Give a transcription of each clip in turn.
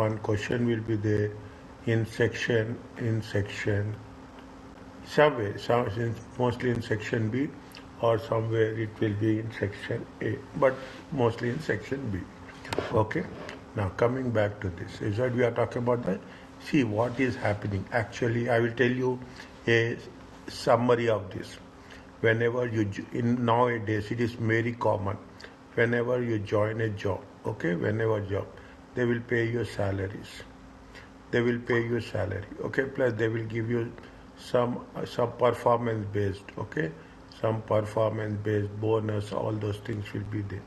one question will be there in section somewhere, mostly in section B, or somewhere it will be in section A, but mostly in section B. Okay. Now coming back to this, is that we are talking about the, see what is happening. Actually, I will tell you a summary of this. Whenever you, in nowadays, it is very common. Whenever you join a job, okay, whenever job, they will pay your salaries. They will pay you salary, okay, plus they will give you some performance based, okay, some performance based bonus, all those things will be there,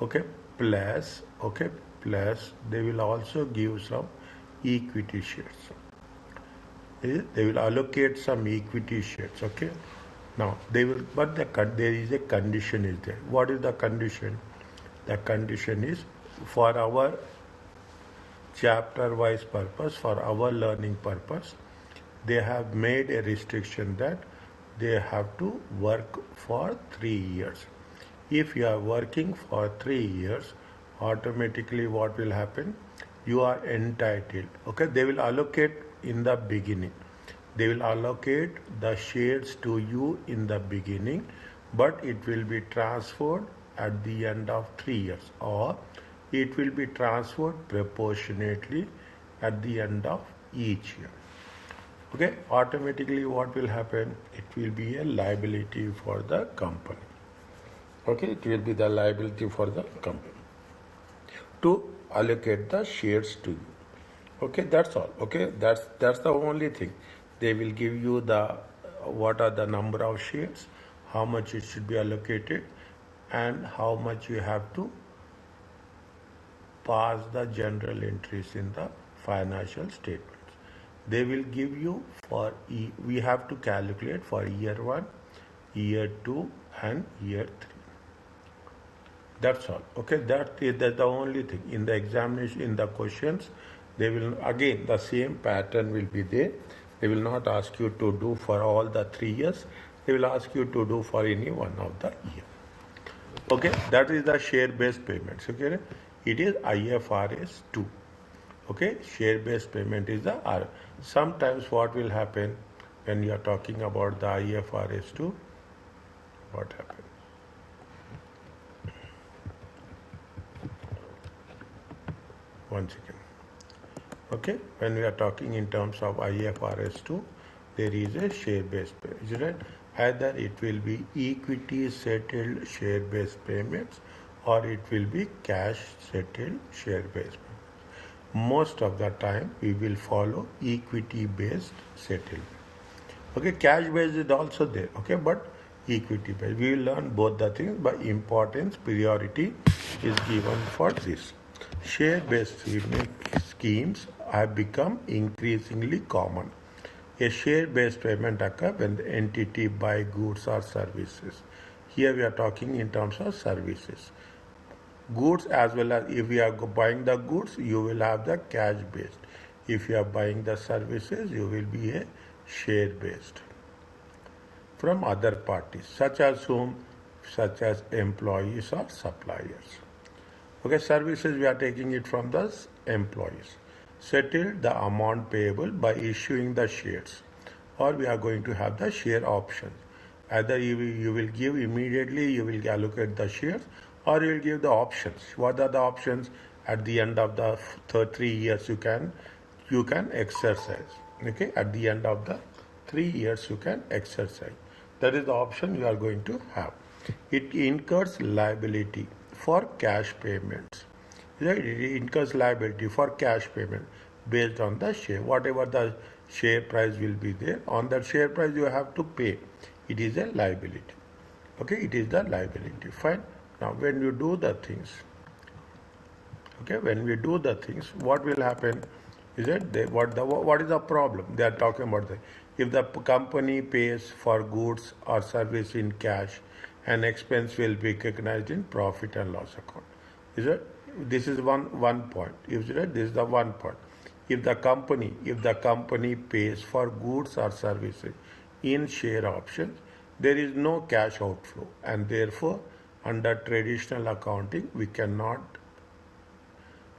okay, plus they will also give some equity shares. They will allocate some equity shares, okay. Now they will, but there is a condition is there. What is the condition? The condition is, for our chapter wise purpose, for our learning purpose, they have made a restriction that they have to work for 3 years. If you are working for 3 years, automatically what will happen? You are entitled, okay. They will allocate in the beginning. They will allocate the shares to you in the beginning, but it will be transferred at the end of 3 years, or it will be transferred proportionately at the end of each year. Okay, automatically what will happen? It will be a liability for the company. Okay, it will be the liability for the company to allocate the shares to you. Okay, that's all. Okay, that's the only thing. They will give you the what are the number of shares, how much it should be allocated, and how much you have to pass the general entries in the financial statements. They will give you for we have to calculate for year 1, year 2, and year 3. That's all. Okay, that's the only thing. In the examination, in the questions, they will, again, the same pattern will be there. They will not ask you to do for all the 3 years. They will ask you to do for any one of the year. Okay, that is the share-based payments. Okay, it is IFRS 2. Okay, share-based payment is the R. Sometimes what will happen when you are talking about the IFRS 2? What happens? One second. Okay, when we are talking in terms of IFRS 2, there is a share-based payment. Is right? Either it will be equity settled share-based payments, or it will be cash settled share-based payments. Most of the time we will follow equity based settlement. Okay, cash based is also there, okay, but equity based. We will learn both the things, but importance, priority is given for this. Share based schemes have become increasingly common. A share based payment occurs when the entity buys goods or services. Here we are talking in terms of services. Goods, as well as if you are buying the goods, you will have the cash based. If you are buying the services, you will be a share based. From other parties, such as whom? Such as employees or suppliers. Okay, services we are taking it from the employees. Settle the amount payable by issuing the shares, or we are going to have the share options. Either you will give immediately, you will allocate the shares, or you will give the options. What are the options? At the end of the 3 years you can exercise. Okay, at the end of the 3 years you can exercise. That is the option you are going to have. It incurs liability for cash payments. Right? It incurs liability for cash payment based on the share. Whatever the share price will be there, on that share price you have to pay. It is a liability. Okay, it is the liability. Fine. Now, when you do the things, okay, when we do the things, what will happen is that what is the problem? They are talking about if the company pays for goods or service in cash, an expense will be recognized in profit and loss account. Is it? This is one point. Is it? This is the one point. If the company pays for goods or services in share options, there is no cash outflow, and therefore under traditional accounting we cannot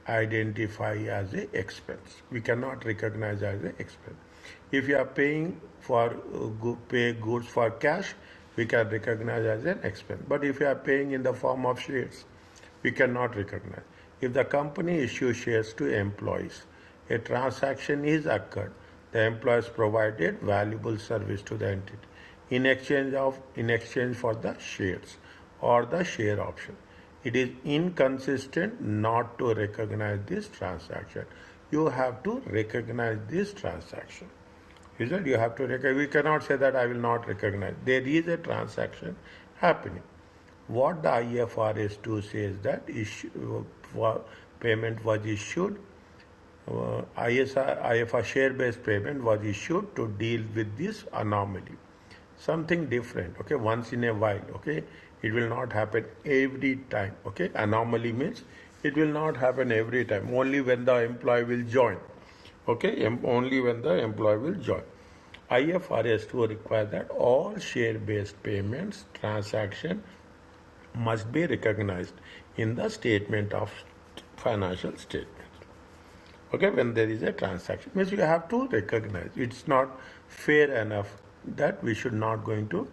identify as a expense. We cannot recognize as a expense. If you are paying for pay goods for cash, we can recognize as an expense. But if you are paying in the form of shares, we cannot recognize. If the company issues shares to employees, a transaction is occurred. The employees provided valuable service to the entity in exchange for the shares or the share option. It is inconsistent not to recognize this transaction. You have to recognize this transaction. Is that you have to recognize? We cannot say that I will not recognize. There is a transaction happening. What the IFRS 2 says that payment was issued, IFRS share-based payment was issued to deal with this anomaly. Something different, okay, once in a while, okay. It will not happen every time, okay. Anomaly means it will not happen every time, only when the employee will join, okay, only when the employee will join. IFRS 2 requires that all share-based payments transaction must be recognized in the statement of financial statement. Okay, when there is a transaction, means you have to recognize. It's not fair enough that we are not going to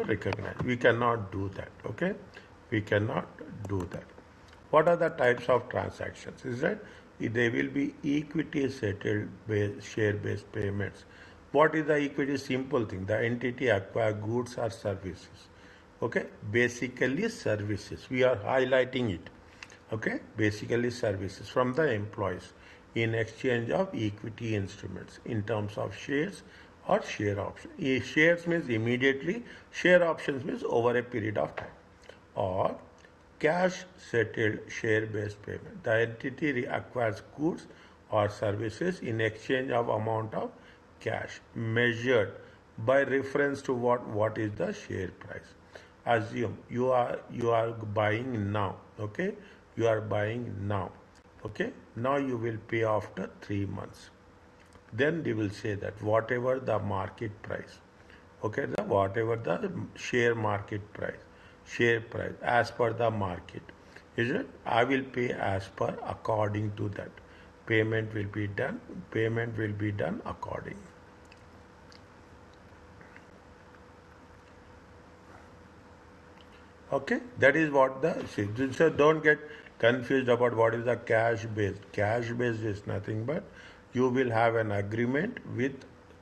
recognize. We cannot do that. Okay, we cannot do that. What are the types of transactions? Is that there will be equity settled share-based payments. What is the equity? Simple thing. The entity acquire goods or services. Okay, basically services. We are highlighting it. Okay, basically services from the employees in exchange of equity instruments in terms of shares or share options. Shares means immediately, share options means over a period of time, or cash settled share based payment. The entity acquires goods or services in exchange of amount of cash measured by reference to what is the share price. Assume you are buying now, okay, you are buying now, okay, now you will pay after 3 months. Then they will say that whatever the market price, okay, whatever the share market price, share price as per the market, is it? I will pay as per according to that. Payment will be done according. Okay, that is what so don't get confused about what is the cash based. Cash based is nothing but you will have an agreement with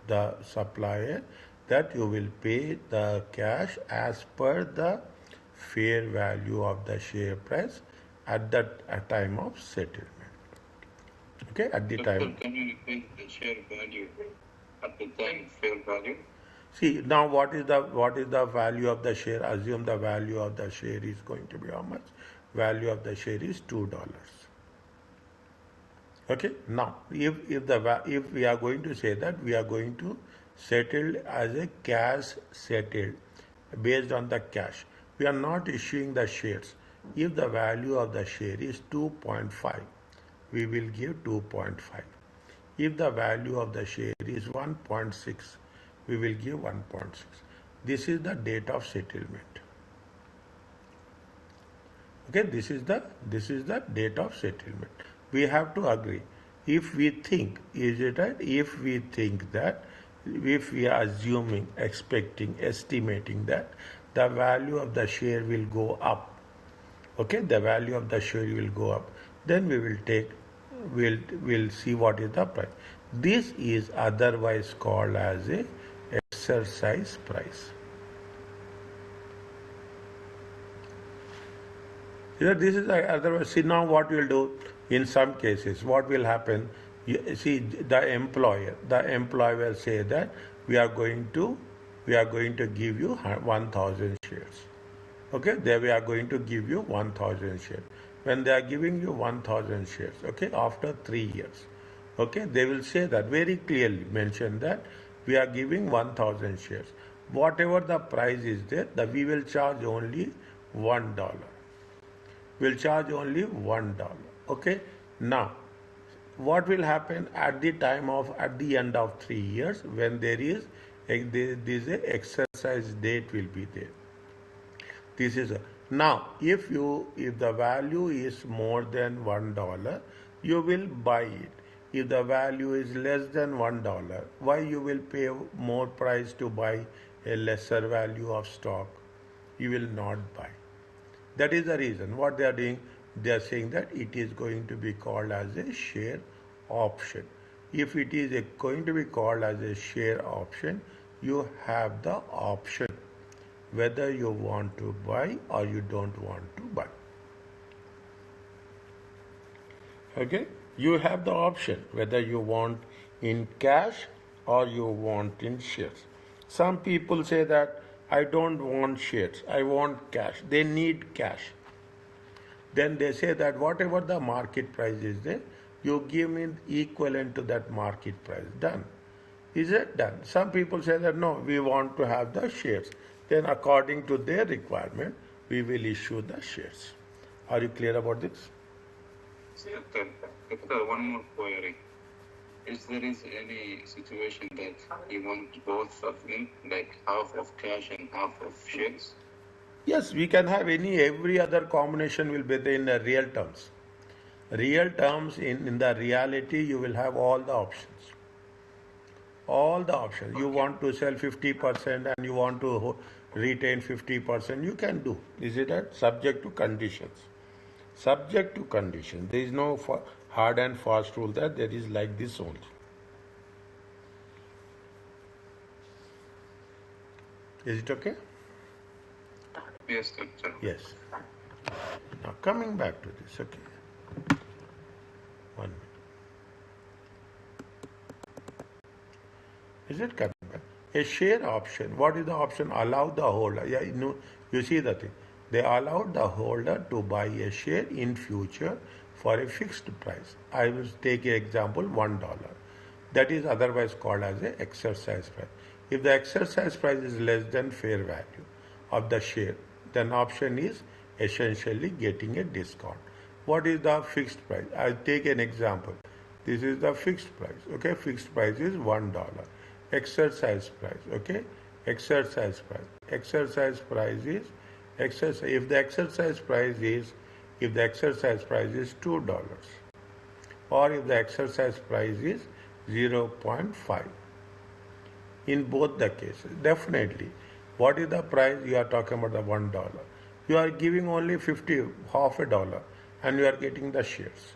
the supplier that you will pay the cash as per the fair value of the share price at that time of settlement. Okay, at the time. Can you repeat the share value at the time fair value? See, now what is the value of the share? Assume the value of the share is going to be how much? Value of the share is $2. Okay. Now, if we are going to say that we are going to settle as a cash settled based on the cash, we are not issuing the shares. If the value of the share is 2.5, we will give 2.5. If the value of the share is 1.6, we will give 1.6. This is the date of settlement. Okay, this is the date of settlement. We have to agree. If we think, is it right? If we think that, if we are assuming, expecting, estimating that the value of the share will go up, okay, the value of the share will go up, then we will we'll see what is the price. This is otherwise called as a exercise price. This is otherwise. See, now what we will do in some cases, what will happen? See, the employer will say that we are going to give you 1,000 shares. Okay, we are going to give you 1,000 shares. When they are giving you 1,000 shares, okay, after 3 years, okay, they will say that very clearly, mention that we are giving 1,000 shares. Whatever the price is there, we will charge only $1. We'll charge only $1. Okay. Now, what will happen at the end of 3 years when there is a exercise date will be there. This is Now, if the value is more than $1, you will buy it. If the value is less than $1, why you will pay more price to buy a lesser value of stock? You will not buy. That is the reason. What they are doing, they are saying that it is going to be called as a share option. If it is going to be called as a share option, you have the option whether you want to buy or you don't want to buy. Okay? You have the option whether you want in cash or you want in shares. Some people say that I don't want shares, I want cash. They need cash. Then they say that whatever the market price is there, you give me equivalent to that market price. Done. Is it done? Some people say that no, we want to have the shares. Then according to their requirement, we will issue the shares. Are you clear about this? Doctor, one more query. Is there any situation that you want both of them, like half of cash and half of shares? Yes, we can have every other combination will be there in the real terms. Real terms, in the reality, you will have all the options. All the options. You want to sell 50% and you want to retain 50%, you can do. Is it that? Subject to conditions. Subject to conditions. There is no hard and fast rule that there is like this only. Is it okay? Yes, doctor. Yes. Now coming back to this, okay. 1 minute. Is it coming back? A share option. What is the option? Allow the holder. Yeah, you see the thing. They allowed the holder to buy a share in future for a fixed price. I will take an example, $1. That is otherwise called as an exercise price. If the exercise price is less than fair value of the share, then option is essentially getting a discount. What is the fixed price? I'll take an example. This is the fixed price. Okay, fixed price is $1. Exercise price. Okay, exercise price. Exercise price is if the exercise price is $2, or if the exercise price is 0.5. In both the cases, definitely. What is the price? You are talking about the $1. You are giving only half a dollar, and you are getting the shares.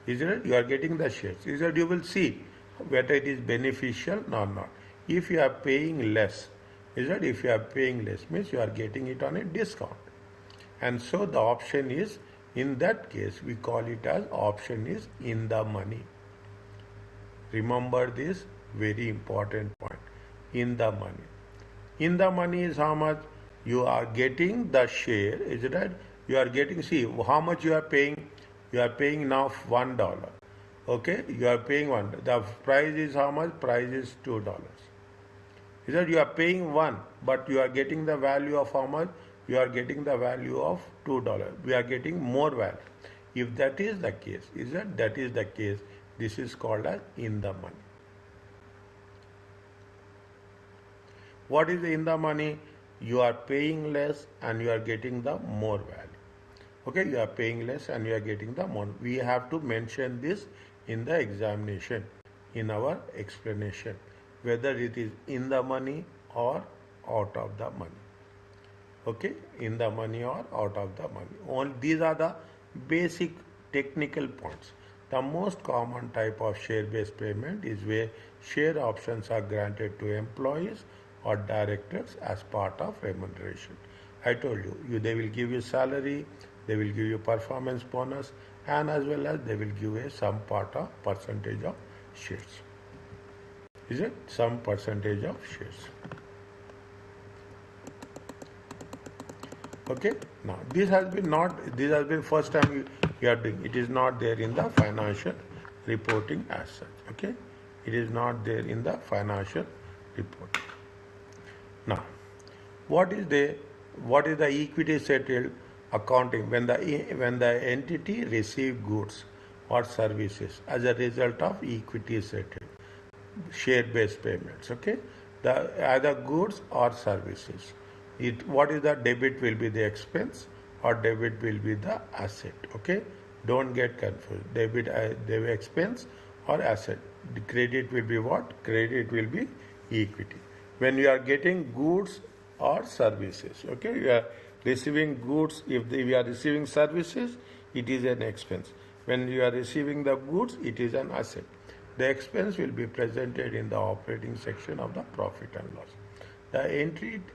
Is it? You are getting the shares. Is it? You will see whether it is beneficial or not. If you are paying less, is it? If you are paying less, means you are getting it on a discount. And so the option is, in that case, we call it as option is in the money. Remember this very important point. In the money. In the money is how much you are getting the share, is it right? You are getting, see how much you are paying. You are paying now $1. Okay, you are paying $1. The price is how much? Price is $2. Is that you are paying $1, but you are getting the value of how much? You are getting the value of $2. We are getting more value. If that is the case, that is the case, this is called as in the money. What is in the money? You are paying less and you are getting the more value. Okay, you are paying less and you are getting the more. We have to mention this in the examination, in our explanation, whether it is in the money or out of the money. Okay, in the money or out of the money. These are the basic technical points. The most common type of share-based payment is where share options are granted to employees or directors as part of remuneration. I told you, they will give you salary, they will give you performance bonus, and as well as they will give you some part of percentage of shares. Is it? Some percentage of shares. Okay. Now this has been first time you are doing. It is not there in the financial reporting as such. Okay. It is not there in the financial reporting. Now, what is the equity settled accounting when the entity receive goods or services as a result of equity settled share-based payments? Okay, the either goods or services. What is the debit will be the expense or debit will be the asset. Okay, don't get confused. Debit expense or asset. The credit will be what? Credit will be equity. When you are getting goods or services, okay, you are receiving goods. If we are receiving services, it is an expense. When you are receiving the goods, it is an asset. The expense will be presented in the operating section of the profit and loss. The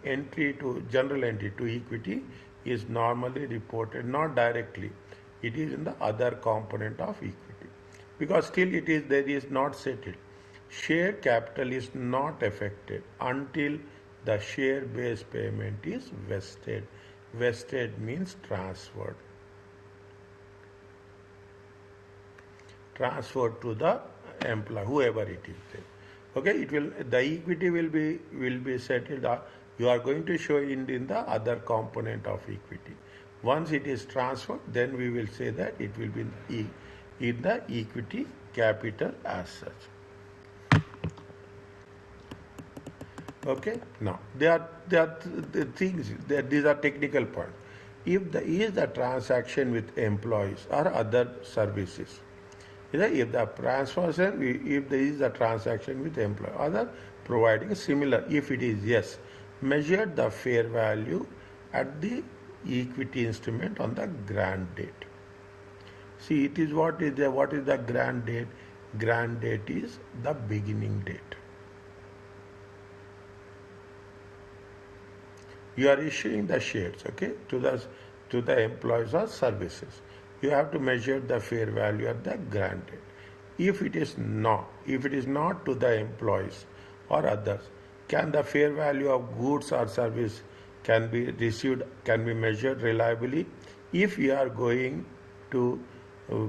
entry to general entry to equity is normally reported not directly. It is in the other component of equity, because still there is not settled. Share capital is not affected until the share based payment is vested. Vested means transferred. Transferred to the employee, whoever it is there. Okay, the equity will be settled. You are going to show in the other component of equity. Once it is transferred, then we will say that it will be in the equity capital as such. Okay, now there are the things that these are technical points. If the transaction with employees or other services, if the transaction, if there is a transaction with employee, other providing similar, if it is yes, measure the fair value at the equity instrument on the grant date. See, it is what is the grant date? Grant date is the beginning date. You are issuing the shares, okay, to the employees or services. You have to measure the fair value at the grant date. If it is not to the employees or others, can the fair value of goods or service can be measured reliably? If you are going to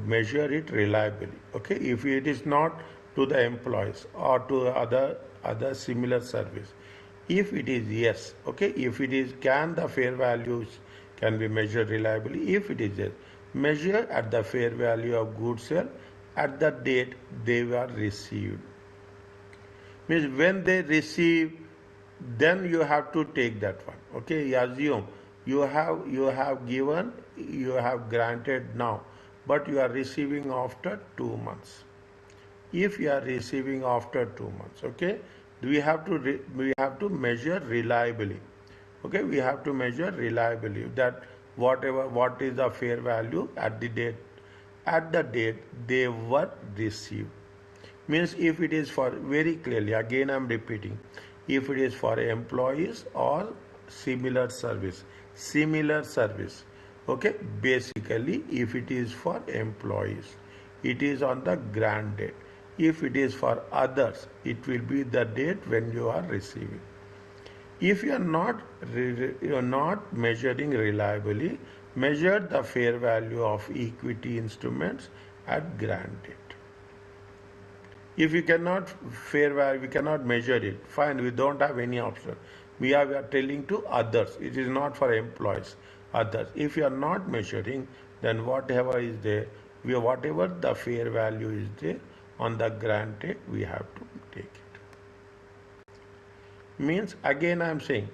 measure it reliably, okay, if it is not to the employees or to other similar service, if it is yes, okay, if it is can the fair values can be measured reliably? If it is yes, measure at the fair value of goods sold at the date they were received. Means when they receive, then you have to take that one. Okay, assume you have granted now, but you are receiving after 2 months. If you are receiving after 2 months, okay, we have to measure reliably. Okay, we have to measure reliably that what is the fair value at the date they were received. Means if it is for, very clearly again I am repeating, if it is for employees or similar service, okay, basically if it is for employees, it is on the grant date. If it is for others, it will be the date when you are receiving. If you are not measuring reliably, measure the fair value of equity instruments at grant date. If you cannot we cannot measure it, fine, we don't have any option. We are telling to others, it is not for employees, others. If you are not measuring, then whatever is there, whatever the fair value is there on the grant date, we have to take it. Means again I am saying,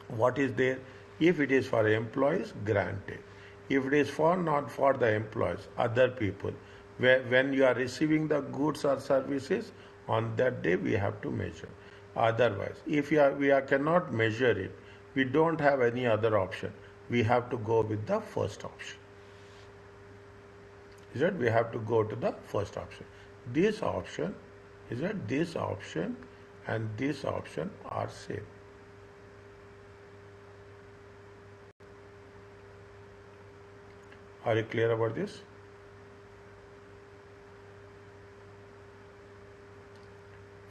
what is there? If it is for employees, grant date. If it is not for the employees, other people, when you are receiving the goods or services, on that day we have to measure. Otherwise, if we cannot measure it, we don't have any other option. We have to go with the first option. Is that we have to go to the first option. This option, is that this option and this option are same. Are you clear about this?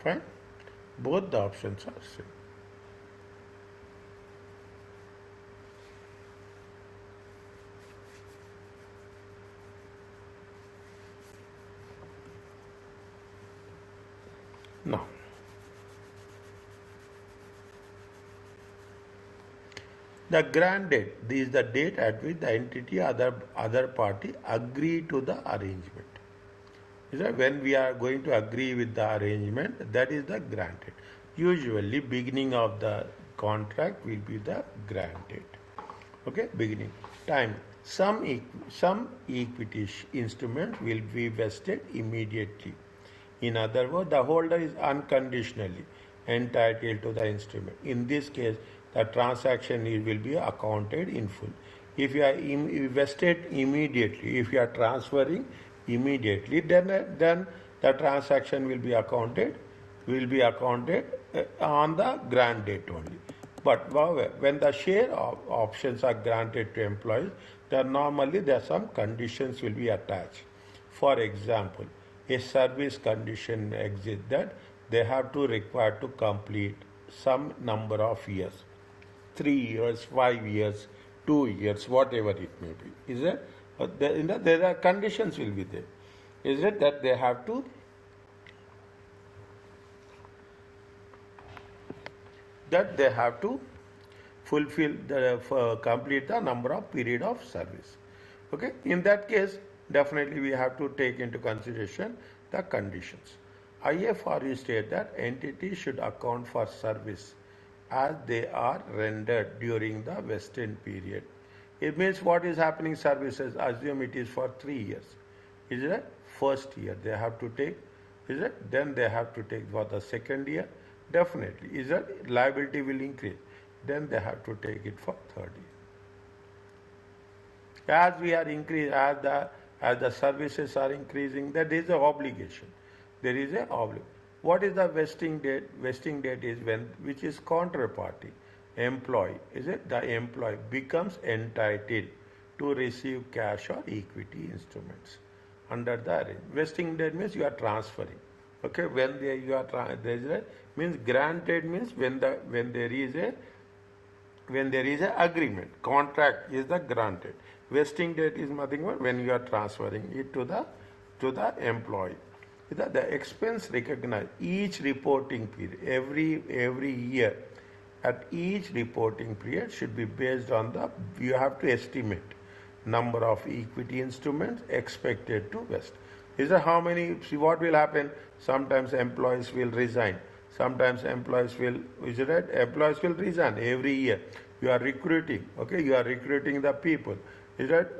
Fine. Both the options are same. Now, the grant date, this is the date at which the entity other party agree to the arrangement. Is that when we are going to agree with the arrangement, that is the grant date. Usually beginning of the contract will be the grant date. Okay, beginning time. Some equity instruments will be vested immediately. In other words, the holder is unconditionally entitled to the instrument. In this case, the transaction will be accounted in full. If you are vested immediately, if you are transferring immediately, then the transaction will be accounted on the grant date only. But however, when the share options are granted to employees, then normally there are some conditions will be attached. For example, a service condition exists that they have to require to complete some number of years, 3 years, 5 years, 2 years, whatever it may be. Is it? There are conditions will be there. Is it that they have to fulfill complete the number of period of service. Okay, in that case, definitely we have to take into consideration the conditions. IFRS state that entities should account for service as they are rendered during the vesting period. It means what is happening services, assume it is for 3 years. Is it? First year they have to take, is it? Then they have to take for the second year. Definitely. Is that liability will increase? Then they have to take it for third year. As we are increasing, as the services are increasing, there is an obligation. There is a obligation. What is the vesting date? Vesting date is which is counterparty, employee. Is it? The employee becomes entitled to receive cash or equity instruments under the arrangement. Vesting date means you are transferring. Okay, when you are there is a means granted means when there is a agreement, contract is the granted. Vesting date is nothing but when you are transferring it to the employee. The expense recognized each reporting period every year at each reporting period should be based on you have to estimate number of equity instruments expected to vest. Is that how many? See what will happen? Sometimes employees will resign. Sometimes employees will resign every year. You are recruiting. Okay, you are recruiting the people. Is that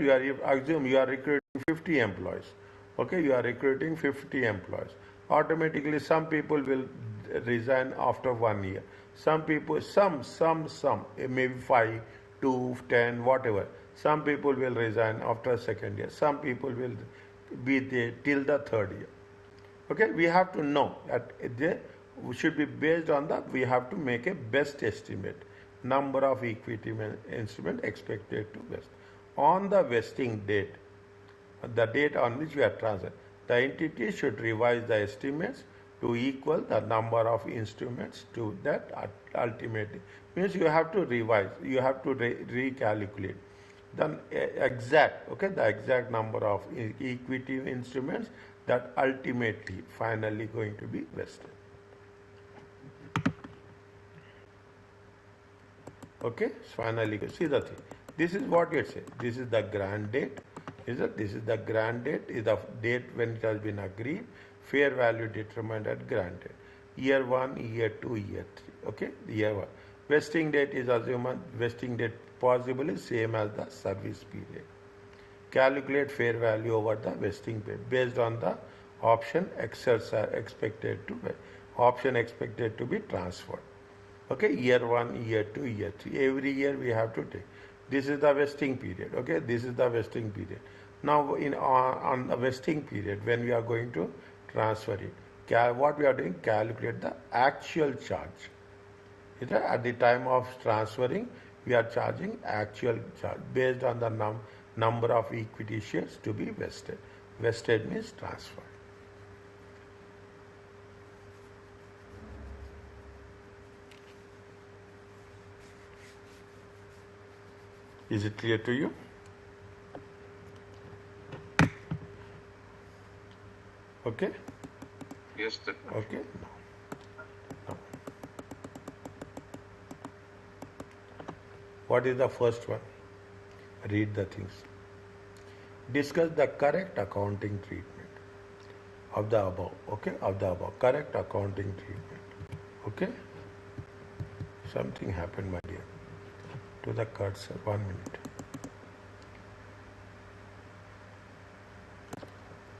you are assume you are recruiting 50 employees. Okay, you are recruiting 50 employees. Automatically, some people will resign after 1 year. Some people, maybe 5, 2, 10, whatever. Some people will resign after second year. Some people will be there till the third year. Okay, we have to know that we should be based on we have to make a best estimate number of equity instrument expected to vest. On the vesting date, the date on which we are transferred, the entity should revise the estimates to equal the number of instruments to that ultimately. Means you have to revise, you have to recalculate the exact number of equity instruments that ultimately, finally going to be vested. Okay, finally, see the thing. This is what you say. This is the grant date. This is the grant date, is the date when it has been agreed, fair value determined at granted. Year 1, year 2, year 3. Okay, year 1. Vesting date is assumed, vesting date possibly same as the service period. Calculate fair value over the vesting period based on the option expected to be transferred. Okay, year 1, year 2, year 3. Every year we have to take. This is the vesting period. Okay, this is the vesting period. Now, on the vesting period, when we are going to transfer it, what we are doing, calculate the actual charge. At the time of transferring, we are charging actual charge based on the number of equity shares to be vested. Vested means transferred. Is it clear to you? Okay? Yes, sir. Okay. Now. What is the first one? Read the things. Discuss the correct accounting treatment of the above. Okay? Of the above. Correct accounting treatment. Okay? Something happened, my dear. to the cursor. 1 minute.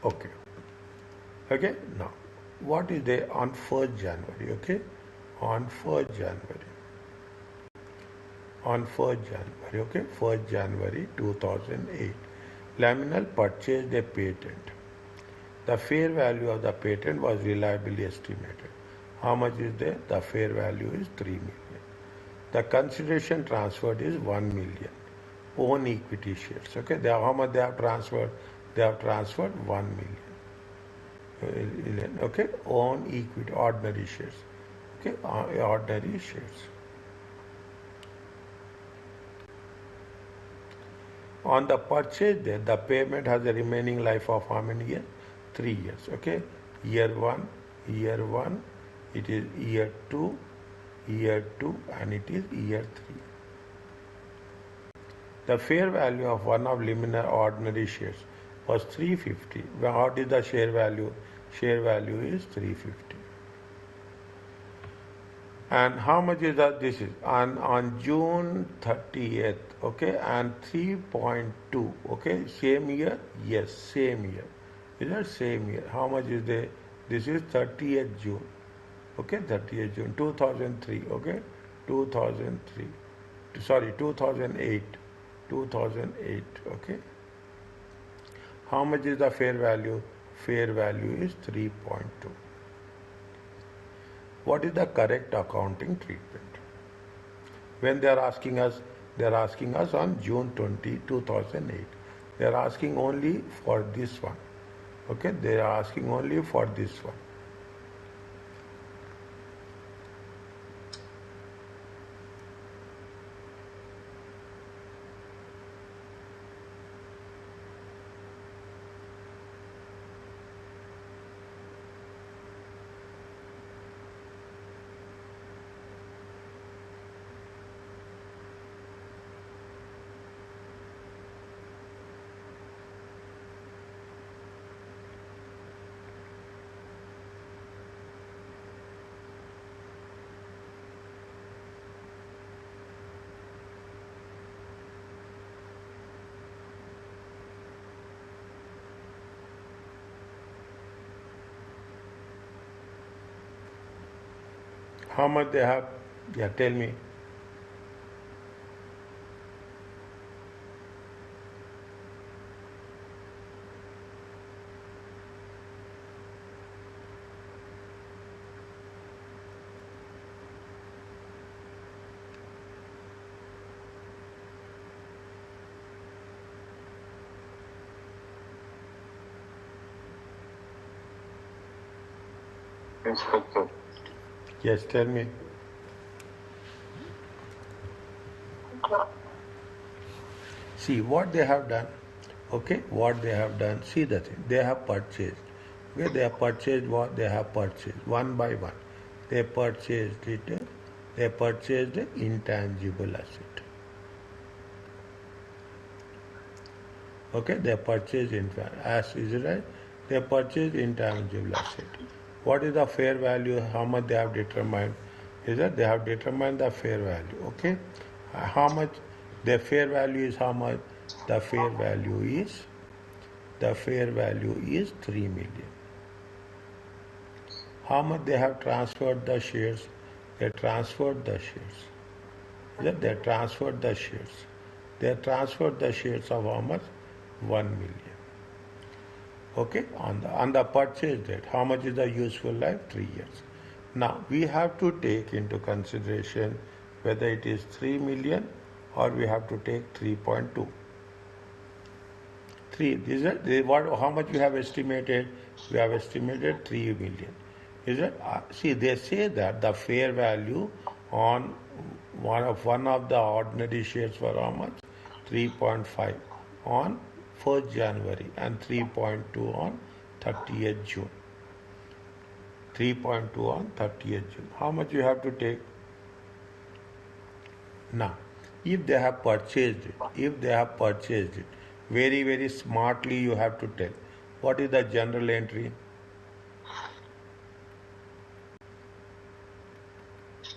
Okay. Okay. Now, what is there on 1st January? Okay. On 1st January. On 1st January. Okay. 1st January 2008. Laminal purchased a patent. The fair value of the patent was reliably estimated. How much is there? The fair value is 3 million. The consideration transferred is 1 million. Own equity shares. Okay. How much they have transferred? They have transferred 1 million. Okay. Own equity, ordinary shares. Okay. Ordinary shares. On the purchase date, the payment has a remaining life of how many years? 3 years. Okay. Year 1, it is year 2, and it is year 3. The fair value of one of liminal ordinary shares was 350. What is the share value? Share value is 350. And how much is that? This is on June 30th, okay, and 3.2, okay, same year? Yes, same year. Is that same year? How much is there? This is 30th June, okay, 30th June, 2003, okay, 2003, sorry, 2008, okay. How much is the fair value? Fair value is 3.2. What is the correct accounting treatment? When they are asking us on June 20, 2008. They are asking only for this one. Okay, they are asking only for this one. How much they have? Yeah, tell me. Inspector. Yes, tell me. See what they have done. Okay, what they have done. See the thing. They have purchased. Okay, they have purchased what they have purchased one by one. They purchased it. They purchased the intangible asset. Okay, they purchased as is right. They purchased intangible asset. What is the fair value? How much they have determined? Is that they have determined the fair value. Okay, how much? The fair value is how much? The fair value is 3 million. How much they have transferred the shares? They transferred the shares. They transferred the shares. They transferred the shares of how much? 1 million. Okay, on the purchase date, how much is the useful life? 3 years. Now we have to take into consideration whether it is 3 million or we have to take 3.2. 3. How much we have estimated? We have estimated 3 million. Is it? See, they say that the fair value on one of the ordinary shares for how much? 3.5 on 1st January and 3.2 on 30th June. 3.2 on 30th June. How much you have to take? Now, if they have purchased it, very, very smartly you have to tell. What is the general entry?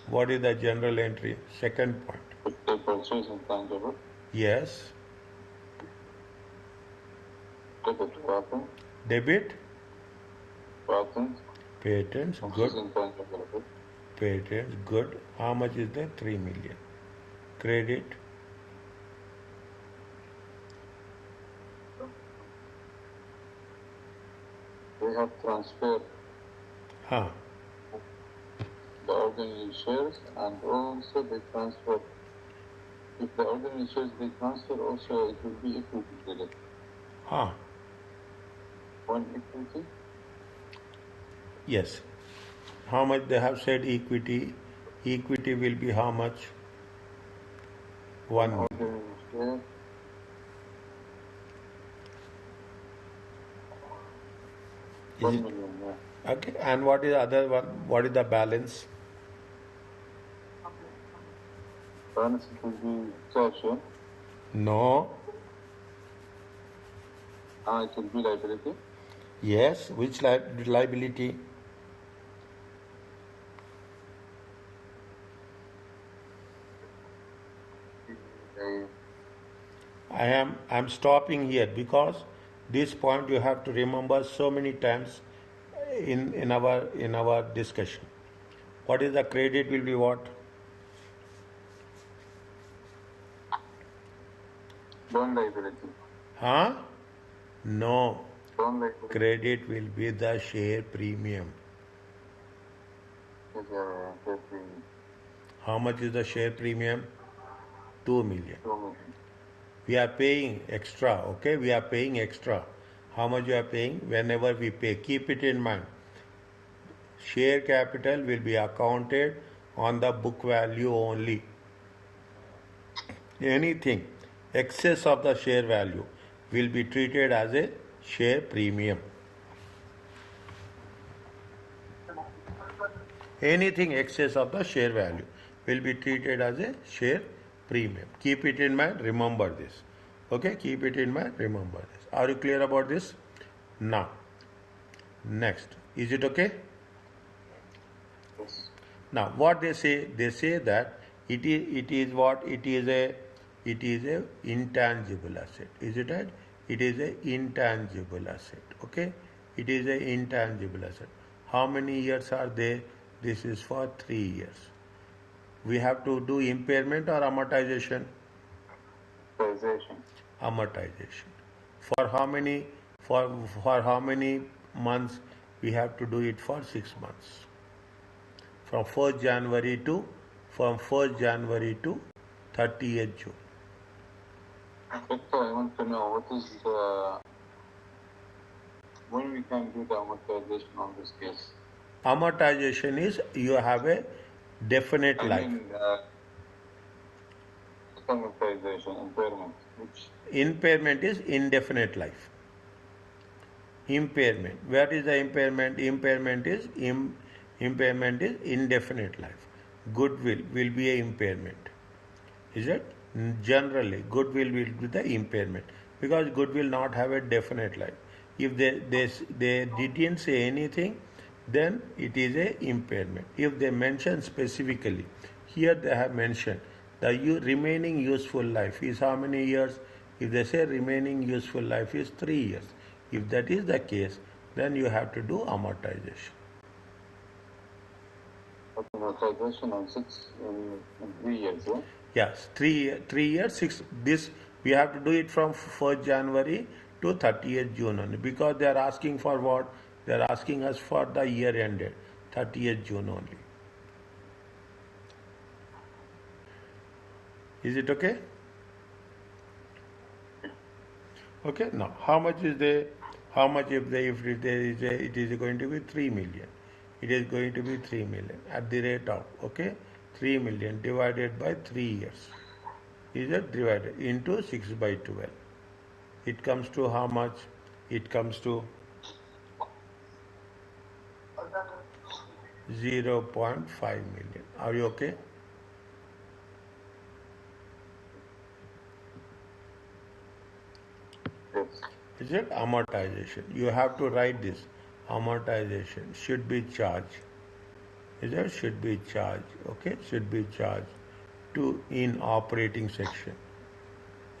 What is the general entry? Second point. purchase intangible. Yes. Debit patent. Debit. Patent. Patents. Which Good. is intangible. Patents. Good. How much is that? 3 million. Credit. We have transferred Huh. the ordinary shares and also they transfer. If the ordinary shares they transfer, also it will be equity credit. Huh. One equity. Yes. How much they have said equity? Equity will be how much? 1 million. Ordinary share. Is 1 it? million, yeah. Okay. And what is the other one? What is the balance? Balance it will be cash, yeah? No. It will be liability. Yes. Which liability? I'm stopping here because this point you have to remember so many times in our discussion. What is the credit will be what? Bond liability. Huh? No. Bond liability. Credit will be the share premium. Is share premium. How much is the share premium? 2 million. 2 million. We are paying extra, okay? We are paying extra. How much you are paying? Whenever we pay, keep it in mind. Share capital will be accounted on the book value only. Anything excess of the share value will be treated as a share premium. Anything excess of the share value will be treated as a share premium. Keep it in mind, remember this. Okay, keep it in mind, remember this. Are you clear about this? Now, next. Is it okay? Yes. Now, what they say that it is what? It is a intangible asset. Is it right? It is a intangible asset. Okay? It is a intangible asset. How many years are they? This is for 3 years. We have to do impairment or amortization? Amortization. For how many how many months? We have to do it for 6 months. From 1st January to 30th June. Doctor, I want to know what is the when we can do the amortization on this case. Amortization is you have a definite life. Amortization, impairment. Impairment is indefinite life. Impairment. Where is the impairment? Impairment is indefinite life. Goodwill will be a impairment. Is it? Generally, goodwill will be the impairment because goodwill not have a definite life. If they didn't say anything, then it is a impairment. If they mention specifically, here they have mentioned the remaining useful life is how many years? If they say remaining useful life is 3 years, if that is the case, then you have to do amortization. Amortization on 3 years, yeah? Yes, 3 years, 6. This we have to do it from 1st January to 30th June only because they are asking for what? They are asking us for the year ended 30th June only. Is it okay? Okay. Now, how much is the? How much if it is going to be 3 million? It is going to be 3 million at the rate of 3 million divided by 3 years. Is it divided into 6 by 12? It comes to how much? It comes to 0.5 million. Are you okay? Yes. Is it amortization? You have to write this. Amortization should be charged. Is it should be charged? Okay, should be charged to in operating section.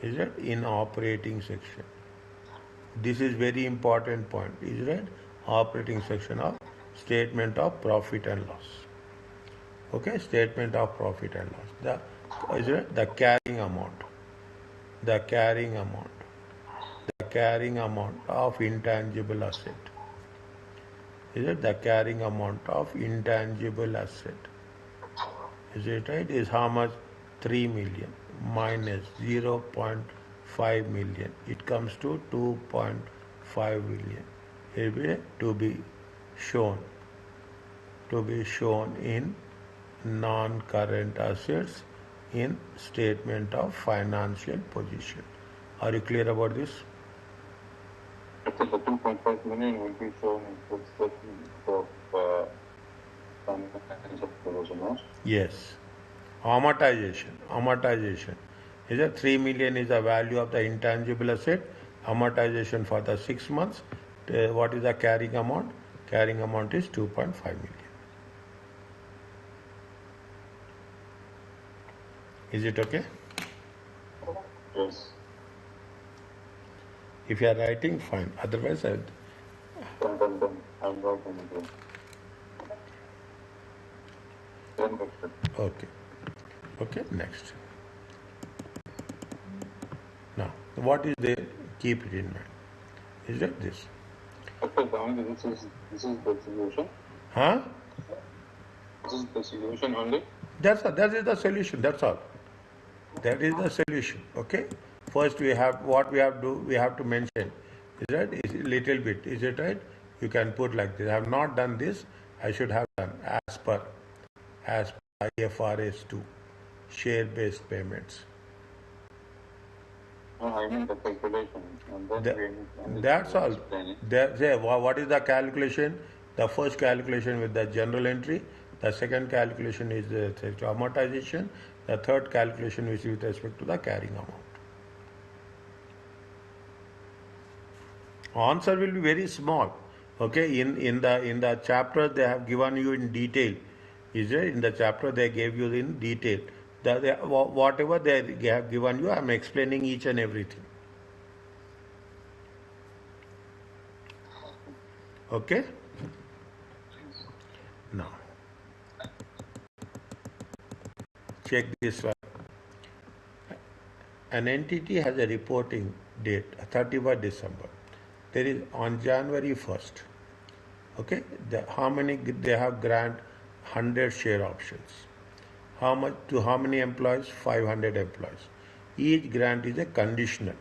Is it in operating section? This is very important point. Is it operating section of statement of profit and loss? Okay, statement of profit and loss. Is it the carrying amount? The carrying amount. The carrying amount of intangible asset. Is it the carrying amount of intangible asset? Is it right? Is how much? 3 million minus 0.5 million. It comes to 2.5 million. It will to be shown in non-current assets in statement of financial position. Are you clear about this? I think the 2.5 million will be shown in the statement of financial position, no? Yes. Amortization. Is it 3 million is the value of the intangible asset? Amortization for the 6 months. What is the carrying amount? Carrying amount is 2.5 million. Is it okay? Yes. If you are writing, fine. Otherwise, Done. I'm writing again. Then okay. Okay, next. Now, what is there? Keep it in mind. Is that this? okay, only this is the solution. Huh? This is the solution only. That is the solution. That's all. That is the solution. Okay. First, we have to mention. Is that is a little bit? Is it right? You can put like this. I have not done this. I should have done as per IFRS 2, share-based payments. No, I mean the calculation. And then That's all. What is the calculation? The first calculation with the general entry. The second calculation is the amortization. The third calculation is with respect to the carrying amount. Answer will be very small. Okay, in the chapter they have given you in detail. Is there in the chapter they gave you in detail. Whatever they have given you, I am explaining each and everything. Okay? Now, check this one. An entity has a reporting date, 31st December. There is on January 1st. Okay? How many they have grant 100 share options. How much to how many employees? 500 employees. Each grant is a conditional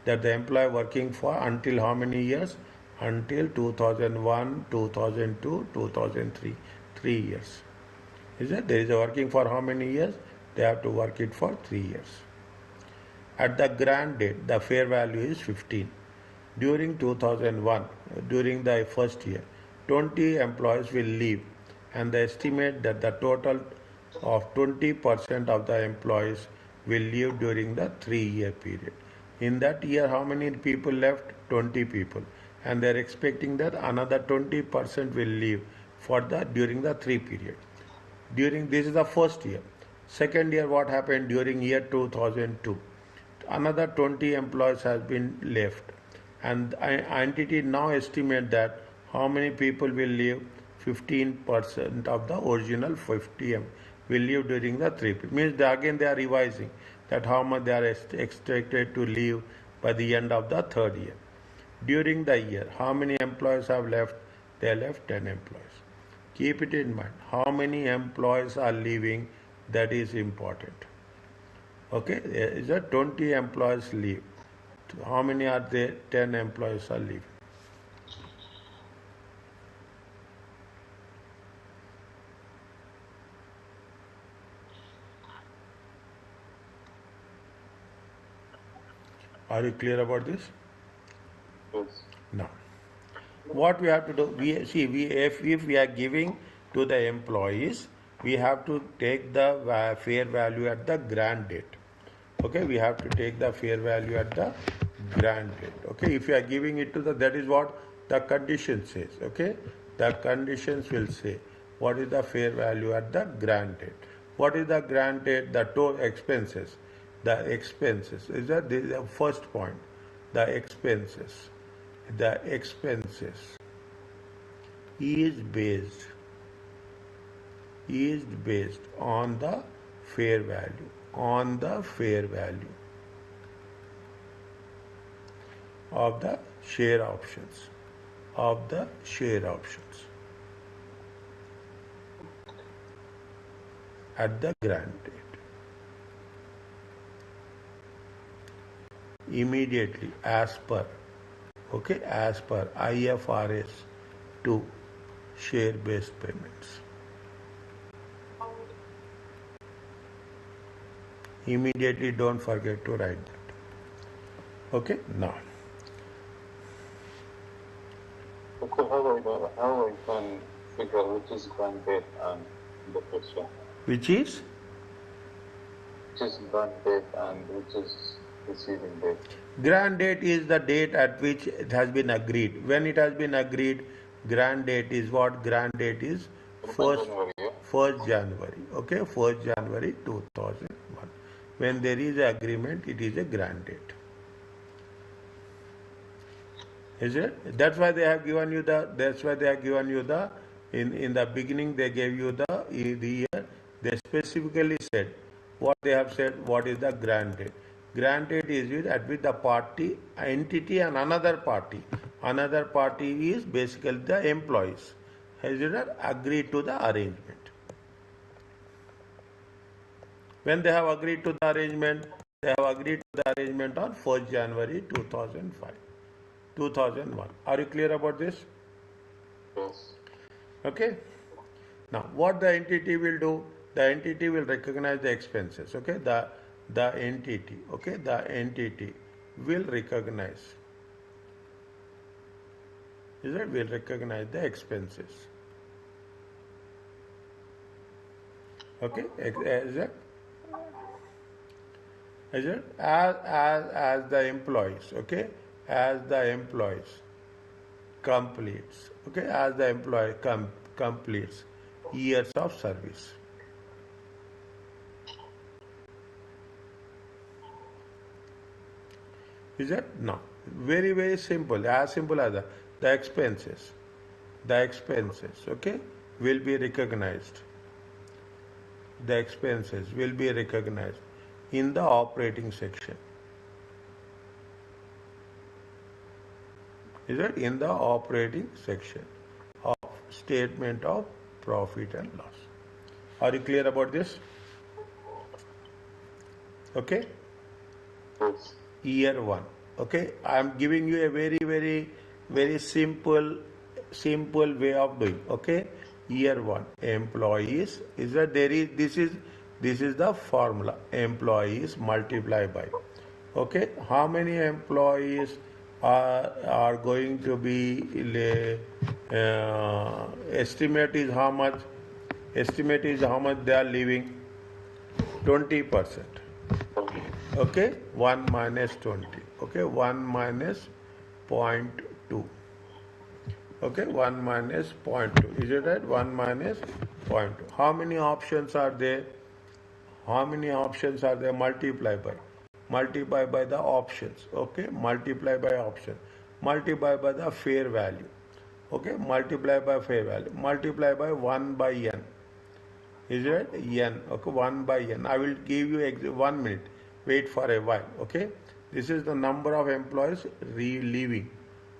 that the employee working for until how many years? Until 2001, 2002, 2003, 3 years. Is it? There is a working for how many years? They have to work it for 3 years. At the grant date, the fair value is 15. During 2001, during the first year, 20 employees will leave, and they estimate that the total of 20% of the employees will leave during the 3-year period. In that year, how many people left? 20 people. And they are expecting that another 20% will leave during the 3 period. This is the first year. Second year, what happened during year 2002? Another 20 employees has been left. And entity now estimate that how many people will leave? 15% of the original 50 will leave during the 3 period. Means again they are revising that how much they are expected to leave by the end of the 3rd year. During the year, how many employees have left? They left 10 employees. Keep it in mind. How many employees are leaving? That is important. Okay, is that 20 employees leave? How many are there? 10 employees are leaving. Are you clear about this? yes. Now, what we have to do, if we are giving to the employees, we have to take the fair value at the grant date. Okay, we have to take the fair value at the grant date. Okay, if you are giving it to that is what the condition says. Okay, the conditions will say what is the fair value at the grant date. What is the granted? The total expenses. The expenses is the first point. The expenses. The expenses is based on the fair value. On the fair value of the share options. Of the share options. At the grant date. Immediately as per IFRS 2 share based payments. Immediately, don't forget to write that. Okay, now. Okay, how I can figure which is grant date and the question? Which is? Which is grant date and which is receiving date? Grant date is the date at which it has been agreed. When it has been agreed, grant date is what? Grant date is 1st January. Okay, 1st January 2001. When there is an agreement, it is a grant date. Is it? That's why they have given you the. That's why they have given you the. In the beginning, they gave you the year. They specifically said what they have said. What is the grant date? Grant date is with the party, entity, and another party. Another party is basically the employees. Has it agreed to the arrangement? When they have agreed to the arrangement, they have agreed to the arrangement on 1st January 2001. Are you clear about this? Yes. Okay. Now, what the entity will do? The entity will recognize the expenses. Okay. The entity. Okay. The entity will recognize. Will recognize the expenses. Okay. As the employees. Okay. As the employees completes. Okay. As the employee completes years of service. Is it? No. Very, very simple. As simple as that. The expenses, okay, will be recognized. The expenses will be recognized in the operating section. Is it? In the operating section of statement of profit and loss. Are you clear about this? Okay. Yes. Year 1. Okay. I am giving you a very, very, very simple way of doing. Okay. Year 1. Employees is that there is this is the formula. Employees multiplied by. Okay. How many employees are going to be estimate is how much? Estimate is how much they are leaving? 20%. Okay, 1 minus 20. Okay, 1 minus 0.2. Okay, 1 minus 0.2. Is it right? 1 minus 0.2. How many options are there? How many options are there? Multiply by. Multiply by the options. Okay, multiply by option. Multiply by the fair value. Okay, multiply by fair value. Multiply by 1 by n. Is it n? Okay, 1 by n. I will give you 1 minute. Wait for a while. Okay, this is the number of employees leaving.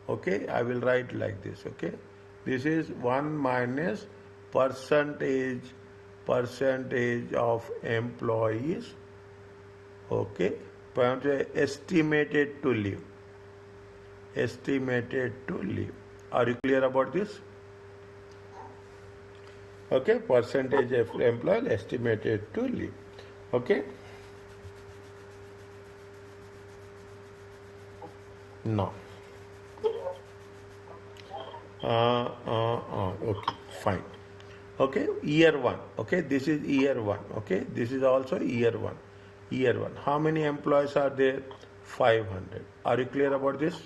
Okay, I will write like this. Okay, this is 1 minus percentage of employees. Okay, estimated to leave. Estimated to leave. Are you clear about this? Okay, percentage of employees estimated to leave. Okay. No. Okay, fine. Okay, year 1. Okay, this is year 1. Okay, this is also year 1. Year 1. How many employees are there? 500. Are you clear about this?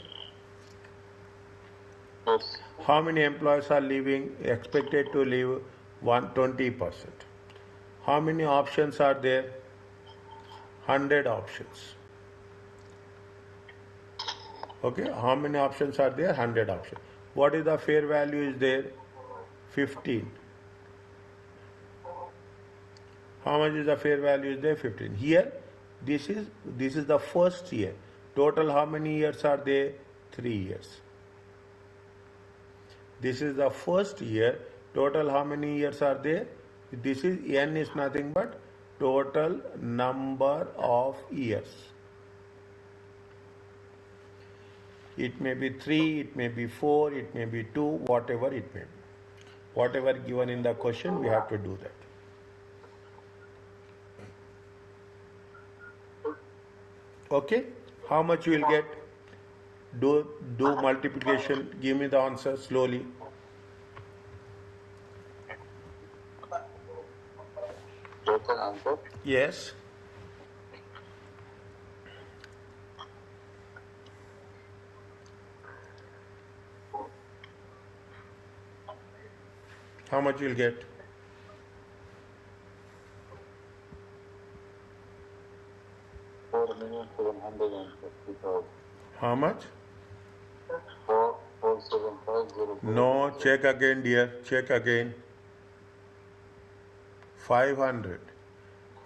Yes. How many employees are leaving? Expected to leave 20%. How many options are there? 100 options. Okay, how many options are there? 100 options. What is the fair value is there? 15. How much is the fair value is there? 15. Here, this is the first year. Total how many years are there? 3 years. This is the first year. Total how many years are there? This is n is nothing but total number of years. It may be 3, it may be 4, it may be 2, whatever it may be. Whatever given in the question, we have to do that. Okay? How much you will get? Do multiplication. Give me the answer slowly. Total answer Yes. How much you will get? 4,750,000. How much? 4,475,000. No, check again, dear. Check again. 500.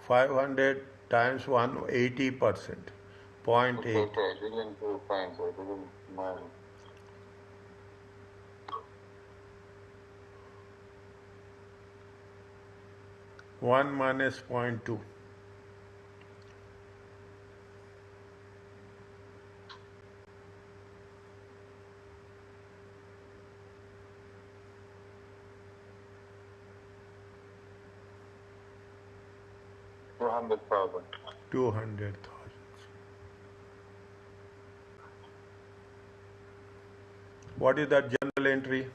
500 times 1, 80%. 0.8. Okay, I didn't find, so I didn't mind. 1 minus 0.2. $200,000. 200,000. What is that general entry?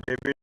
Debit.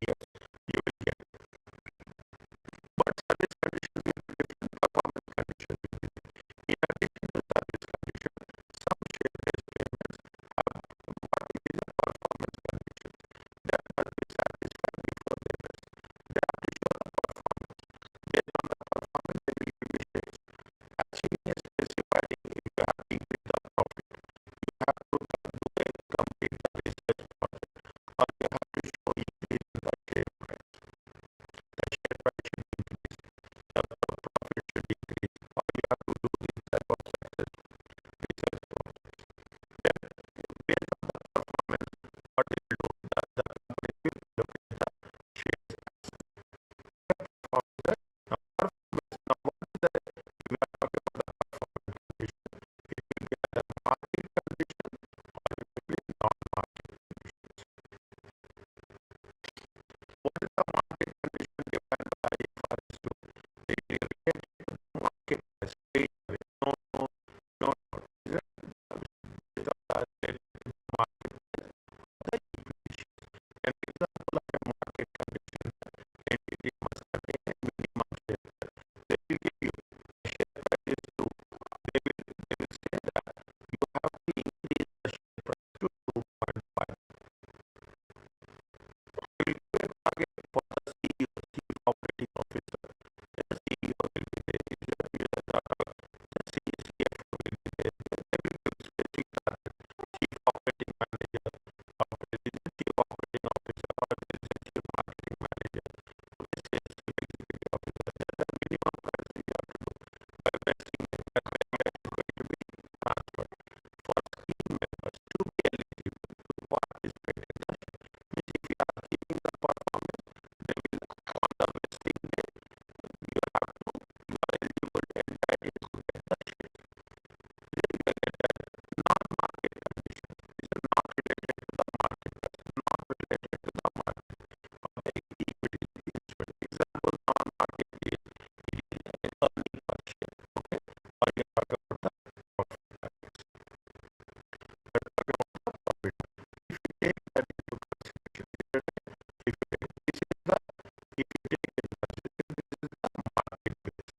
years, you will get. But service conditions will be different, performance conditions will be different. In addition to service conditions, some share-based payments have what it is a performance condition that must be satisfied before they rest. They have to show the performance. Based on the performance, they will give you shares. Achieving a specified if you have to increase the profit, you have to complete the research project, or you have to show increase in the share price. The share price should increase, the profit should increase, or you have to do this type of success research project. Then, based on the performance, what it will do, the company will allocate the shares for the performance. Now, what is the, we are talking about the performance condition. It will be either market condition or it will be non-market conditions. What is the market condition defined by IFRS 2? It is related to the market price. No, no, no, no. Is it based on the related to the market price of the equity shares? An example of a market condition, entity must contain a minimum share price. They will give you a share price is 2. They will say that you have to increase the share price to 2.5. They will give a target for the CEO, Chief Operating Officer. The CEO will be there. If you are the CFO will be there. They will give specific target. Chief Operating Manager, or Chief Operating Officer, or Chief Marketing Manager, Chief Executive Officer. That's the minimum price you have to do. By vesting, that payment is going to be transferred. For scheme members to be eligible to participate in the scheme, means if you are achieving the performance, they will on the vesting day, you are eligible and entitled to get the shares. Then you will get the non-market conditions. This is not related to the market price, not related to the market of the equity instrument. Example, non-market is earning per share. Okay, or you talk about the profit targets. You talk about the profit. If you take that into consideration, if you take this is the, if you take into consideration, this is the market base.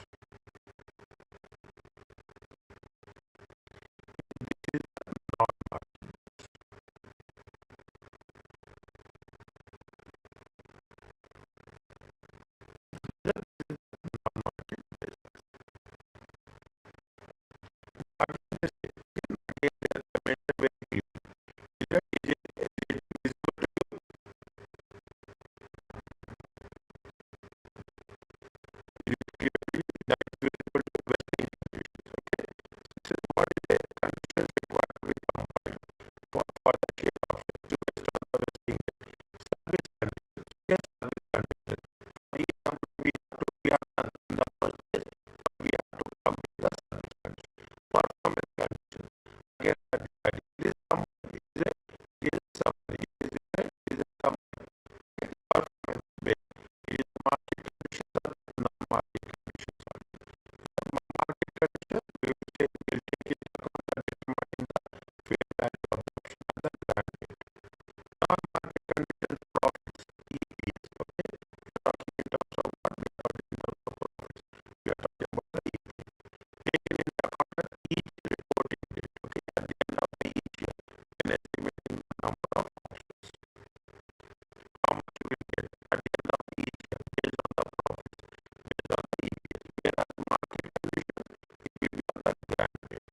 This is the non-market. Then this is the non-market base. What did they say? Again, they are mentioned very clearly. Is that is it visible to you? Is it clear to you that is visible to vesting institutions? Okay. This is what is the conditions required to be combined for the share option to vest on the vesting day. Service conditions. Yes, service conditions. For example, we have done in the first place, we have to complete the service condition. Performance conditions. Again, this is summary. This is summary. This is summary. Performance based. It is market conditions or non-market conditions. The market conditions we will take into account and determining the fair value of the option at the grant date. Non-market conditions profits EPS. Okay, we are talking in terms of what we are talking in terms of profits. We are talking about the EPS. Taken into account at each reporting date. Okay, at the end of the each year, when estimating the number of options, how much you will get at the end of each year based on the profits, based on the EPS. Whereas market conditions, it will be on the grant date.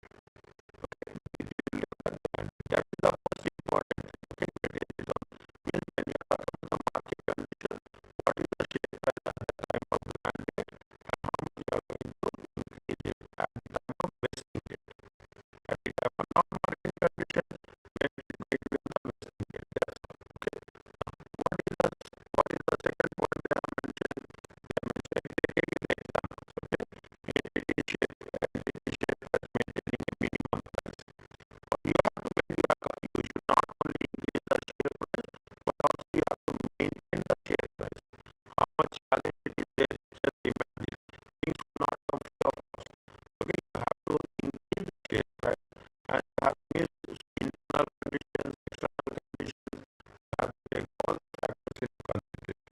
Okay, it will be on the grant date. That is the most important thing. Okay, it is on means when you are talking about the market conditions, what is the share price at the time of grant date and how much you are going to increase it at the time of vesting date. At the time of non-market conditions, when it is going to be on the vesting date. That's all. Okay. What is the second point they have mentioned? They have mentioned taking the examples. Okay, entity share price maintaining a minimum price. You have to when you should not only increase the share price, but also you have to maintain the share price. How much challenge it is there? Just imagine. Things will not come free of cost. Okay, you have to increase the share price and you have to meet internal conditions, external conditions. You have to take all the factors into consideration.